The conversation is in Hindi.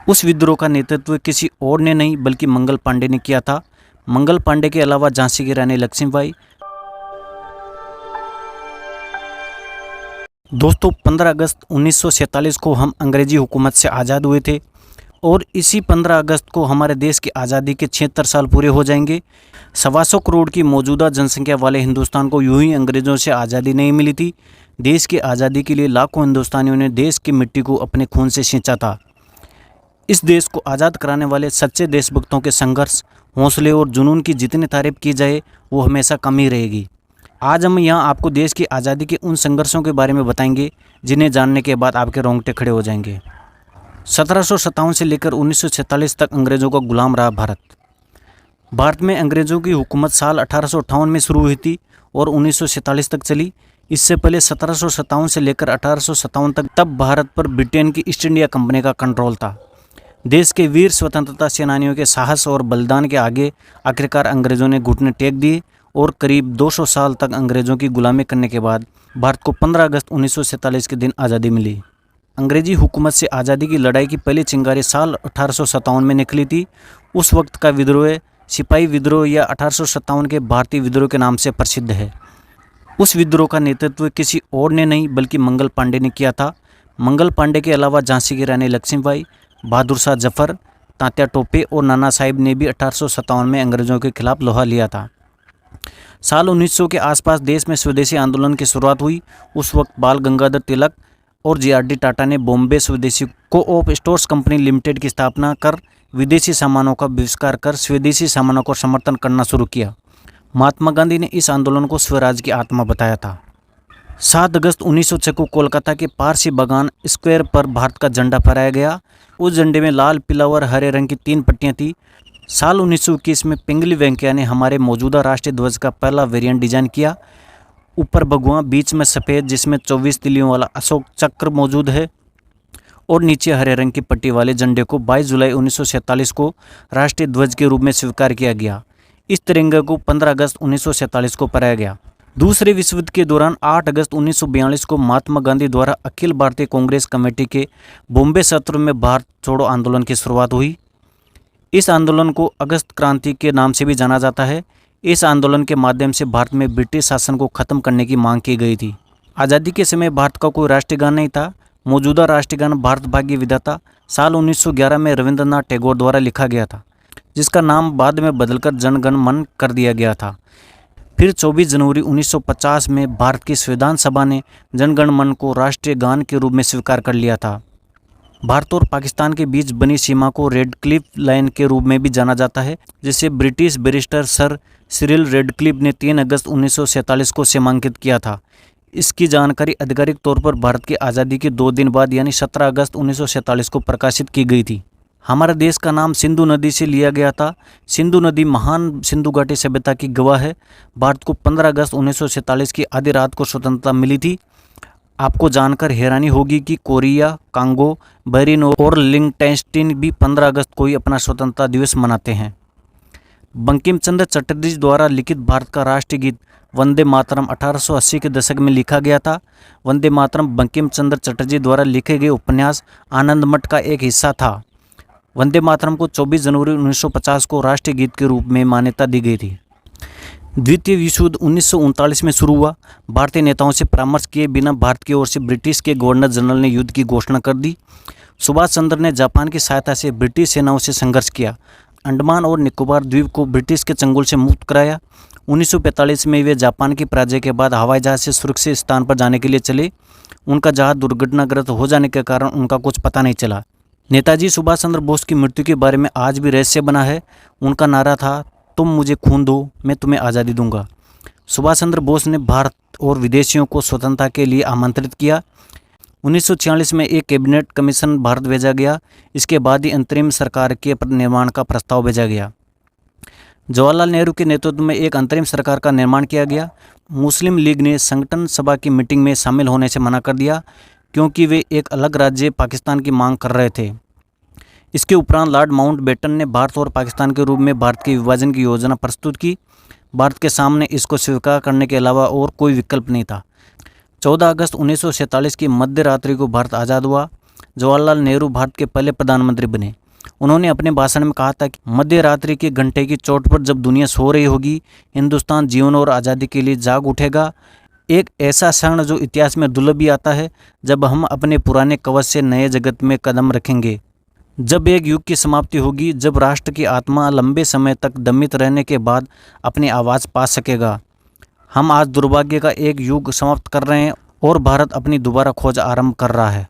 उस विद्रोह का नेतृत्व किसी और ने नहीं बल्कि मंगल पांडे ने किया था। मंगल पांडे के अलावा झांसी की रानी लक्ष्मीबाई। दोस्तों 15 अगस्त 1947 को हम अंग्रेजी हुकूमत से आज़ाद हुए थे और इसी 15 अगस्त को हमारे देश की आज़ादी के 76 साल पूरे हो जाएंगे। 125 करोड़ की मौजूदा जनसंख्या वाले हिंदुस्तान को यूं ही अंग्रेज़ों से आज़ादी नहीं मिली थी। देश की आज़ादी के लिए लाखों हिंदुस्तानियों ने देश की मिट्टी को अपने खून से सींचा था। इस देश को आज़ाद कराने वाले सच्चे देशभक्तों के संघर्ष, हौसले और जुनून की जितनी तारीफ की जाए वो हमेशा कम ही रहेगी। आज हम यहाँ आपको देश की आज़ादी के उन संघर्षों के बारे में बताएंगे जिन्हें जानने के बाद आपके रोंगटे खड़े हो जाएंगे। 1757 से लेकर 1947 तक अंग्रेज़ों का गुलाम रहा भारत। भारत में अंग्रेज़ों की हुकूमत साल 1858 में शुरू हुई थी और 1947 तक चली। इससे पहले 1757 से लेकर 1857 तक तब भारत पर ब्रिटेन की ईस्ट इंडिया कंपनी का कंट्रोल था। देश के वीर स्वतंत्रता सेनानियों के साहस और बलिदान के आगे आखिरकार अंग्रेज़ों ने घुटने टेक दिए और करीब 200 साल तक अंग्रेज़ों की गुलामी करने के बाद भारत को 15 अगस्त 1947 के दिन आज़ादी मिली। अंग्रेजी हुकूमत से आज़ादी की लड़ाई की पहली चिंगारी साल 1857 में निकली थी। उस वक्त का विद्रोह सिपाही विद्रोह या 1857 के भारतीय विद्रोह के नाम से प्रसिद्ध है। उस विद्रोह का नेतृत्व किसी और ने नहीं बल्कि मंगल पांडे ने किया था। मंगल पांडे के अलावा झांसी की रानी लक्ष्मीबाई, बहादुर शाह जफर, तात्या टोपे और नाना साहिब ने भी 1857 में अंग्रेज़ों के खिलाफ लोहा लिया था। साल 1900 के आसपास देश में स्वदेशी आंदोलन की शुरुआत हुई। उस वक्त बाल गंगाधर तिलक और जे.आर.डी. टाटा ने बॉम्बे स्वदेशी को-ऑप स्टोर्स कंपनी लिमिटेड की स्थापना कर विदेशी सामानों का बहिष्कार कर स्वदेशी सामानों को समर्थन करना शुरू किया। महात्मा गांधी ने इस आंदोलन को स्वराज की आत्मा बताया था। 7 अगस्त 1906 को कोलकाता के पारसी बागान स्क्वायर पर भारत का झंडा फहराया गया। उस झंडे में लाल, पीला और हरे रंग की 3 पट्टियाँ थीं। साल 1921 में पिंगली वेंकैया ने हमारे मौजूदा राष्ट्रीय ध्वज का पहला वेरिएंट डिजाइन किया। ऊपर भगवा, बीच में सफ़ेद जिसमें 24 तिलियों वाला अशोक चक्र मौजूद है और नीचे हरे रंग की पट्टी वाले झंडे को 22 जुलाई 1947 को राष्ट्रीय ध्वज के रूप में स्वीकार किया गया। इस तिरंगे को 15 अगस्त 1947 को फहराया गया। दूसरे विश्व युद्ध के दौरान 8 अगस्त 1942 को महात्मा गांधी द्वारा अखिल भारतीय कांग्रेस कमेटी के बॉम्बे सत्र में भारत छोड़ो आंदोलन की शुरुआत हुई। इस आंदोलन को अगस्त क्रांति के नाम से भी जाना जाता है। इस आंदोलन के माध्यम से भारत में ब्रिटिश शासन को खत्म करने की मांग की गई थी। आज़ादी के समय भारत का कोई राष्ट्रीय गान नहीं था। मौजूदा राष्ट्रीय गान भारत भाग्य विधाता साल 1911 में रविंद्रनाथ टैगोर द्वारा लिखा गया था, जिसका नाम बाद में बदलकर जन गण मन कर दिया गया था। फिर 24 जनवरी 1950 में भारत की संविधान सभा ने जन गण मन को राष्ट्रीय गान के रूप में स्वीकार कर लिया था। भारत और पाकिस्तान के बीच बनी सीमा को रेडक्लिफ लाइन के रूप में भी जाना जाता है, जिसे British barrister sir Cyril Radcliffe ने 3 अगस्त 1947 को सीमांकित किया था। इसकी जानकारी आधिकारिक तौर पर भारत की आज़ादी के 2 दिन बाद यानी 17 अगस्त 1947 को प्रकाशित की गई थी। हमारे देश का नाम सिंधु नदी से लिया गया था। सिंधु नदी महान सिंधु घाटी सभ्यता की गवाह है। भारत को 15 अगस्त 1947 की आधी रात को स्वतंत्रता मिली थी। आपको जानकर हैरानी होगी कि कोरिया, कांगो, बहरीन और लिंकटेनस्टीन भी 15 अगस्त को ही अपना स्वतंत्रता दिवस मनाते हैं। बंकिम चंद्र चटर्जी द्वारा लिखित भारत का राष्ट्रीय गीत वंदे मातरम 1880 के दशक में लिखा गया था। वंदे मातरम बंकिम चंद्र चटर्जी द्वारा लिखे गए उपन्यास आनंद मठ का एक हिस्सा था। वंदे मातरम को 24 जनवरी 1950 को राष्ट्रीय गीत के रूप में मान्यता दी गई थी। द्वितीय विश्व युद्ध 1939 में शुरू हुआ। भारतीय नेताओं से परामर्श किए बिना भारत की ओर से ब्रिटिश के गवर्नर जनरल ने युद्ध की घोषणा कर दी। सुभाष चंद्र ने जापान की सहायता से ब्रिटिश सेनाओं से संघर्ष किया। अंडमान और निकोबार द्वीप को ब्रिटिश के चंगुल से मुक्त कराया। 1945 में वे जापान की पराजय के बाद हवाई जहाज से सुरक्षित स्थान पर जाने के लिए चले। उनका जहाज दुर्घटनाग्रस्त हो जाने के कारण उनका कुछ पता नहीं चला। नेताजी सुभाष चंद्र बोस की मृत्यु के बारे में आज भी रहस्य बना है। उनका नारा था, तुम मुझे खून दो, मैं तुम्हें आज़ादी दूंगा। सुभाष चंद्र बोस ने भारत और विदेशियों को स्वतंत्रता के लिए आमंत्रित किया। 1946 में एक कैबिनेट कमीशन भारत भेजा गया। इसके बाद ही अंतरिम सरकार के निर्माण का प्रस्ताव भेजा गया। जवाहरलाल नेहरू के नेतृत्व में एक अंतरिम सरकार का निर्माण किया गया। मुस्लिम लीग ने संगठन सभा की मीटिंग में शामिल होने से मना कर दिया, क्योंकि वे एक अलग राज्य पाकिस्तान की मांग कर रहे थे। इसके उपरांत लॉर्ड माउंटबेटन ने भारत और पाकिस्तान के रूप में भारत के विभाजन की योजना प्रस्तुत की। भारत के सामने इसको स्वीकार करने के अलावा और कोई विकल्प नहीं था। 14 अगस्त 1947 की मध्य रात्रि को भारत आज़ाद हुआ। जवाहरलाल नेहरू भारत के पहले प्रधानमंत्री बने। उन्होंने अपने भाषण में कहा था कि मध्य रात्रि के घंटे की चोट पर जब दुनिया सो रही होगी, हिंदुस्तान जीवन और आज़ादी के लिए जाग उठेगा। एक ऐसा क्षण जो इतिहास में दुर्लभ भी आता है, जब हम अपने पुराने कवच से नए जगत में कदम रखेंगे। जब एक युग की समाप्ति होगी, जब राष्ट्र की आत्मा लंबे समय तक दमित रहने के बाद अपनी आवाज़ पा सकेगा। हम आज दुर्भाग्य का एक युग समाप्त कर रहे हैं और भारत अपनी दोबारा खोज आरंभ कर रहा है।